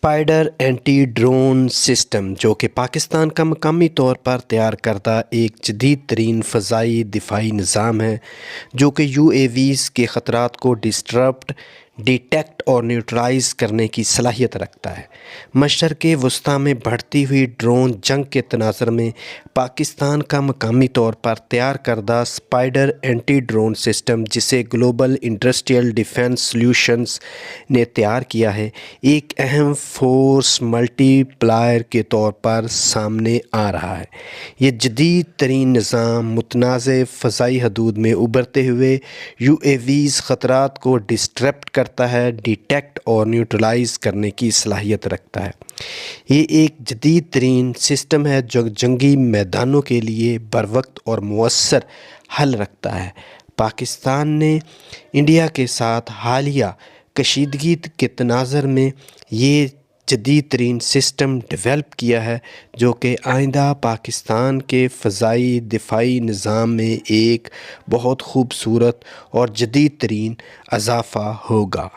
Spider anti drone system جو کہ پاکستان کا مقامی طور پر تیار کردہ ایک جدید ترین فضائی دفاعی نظام ہے جو کہ UAVs کے خطرات کو ڈیٹیکٹ اور نیوٹرلائز کرنے کی صلاحیت رکھتا ہے۔ مشرق وسطیٰ میں بڑھتی ہوئی ڈرون جنگ کے تناظر میں پاکستان کا مقامی طور پر تیار کردہ اسپائڈر اینٹی ڈرون سسٹم، جسے گلوبل انڈسٹریل ڈیفنس سلیوشنز نے تیار کیا ہے، ایک اہم فورس ملٹی پلائر کے طور پر سامنے آ رہا ہے۔ یہ جدید ترین نظام متنازع فضائی حدود میں ابھرتے ہوئے UAVs خطرات کو ڈسٹرپٹ کرتا ہے، ڈیٹیکٹ اور نیوٹرلائز کرنے کی صلاحیت رکھتا ہے۔ یہ ایک جدید ترین سسٹم ہے جو جنگی میدانوں کے لیے بروقت اور مؤثر حل رکھتا ہے۔ پاکستان نے انڈیا کے ساتھ حالیہ کشیدگی کے تناظر میں یہ جدید ترین سسٹم ڈیولپ کیا ہے جو کہ آئندہ پاکستان کے فضائی دفاعی نظام میں ایک بہت خوبصورت اور جدید ترین اضافہ ہوگا۔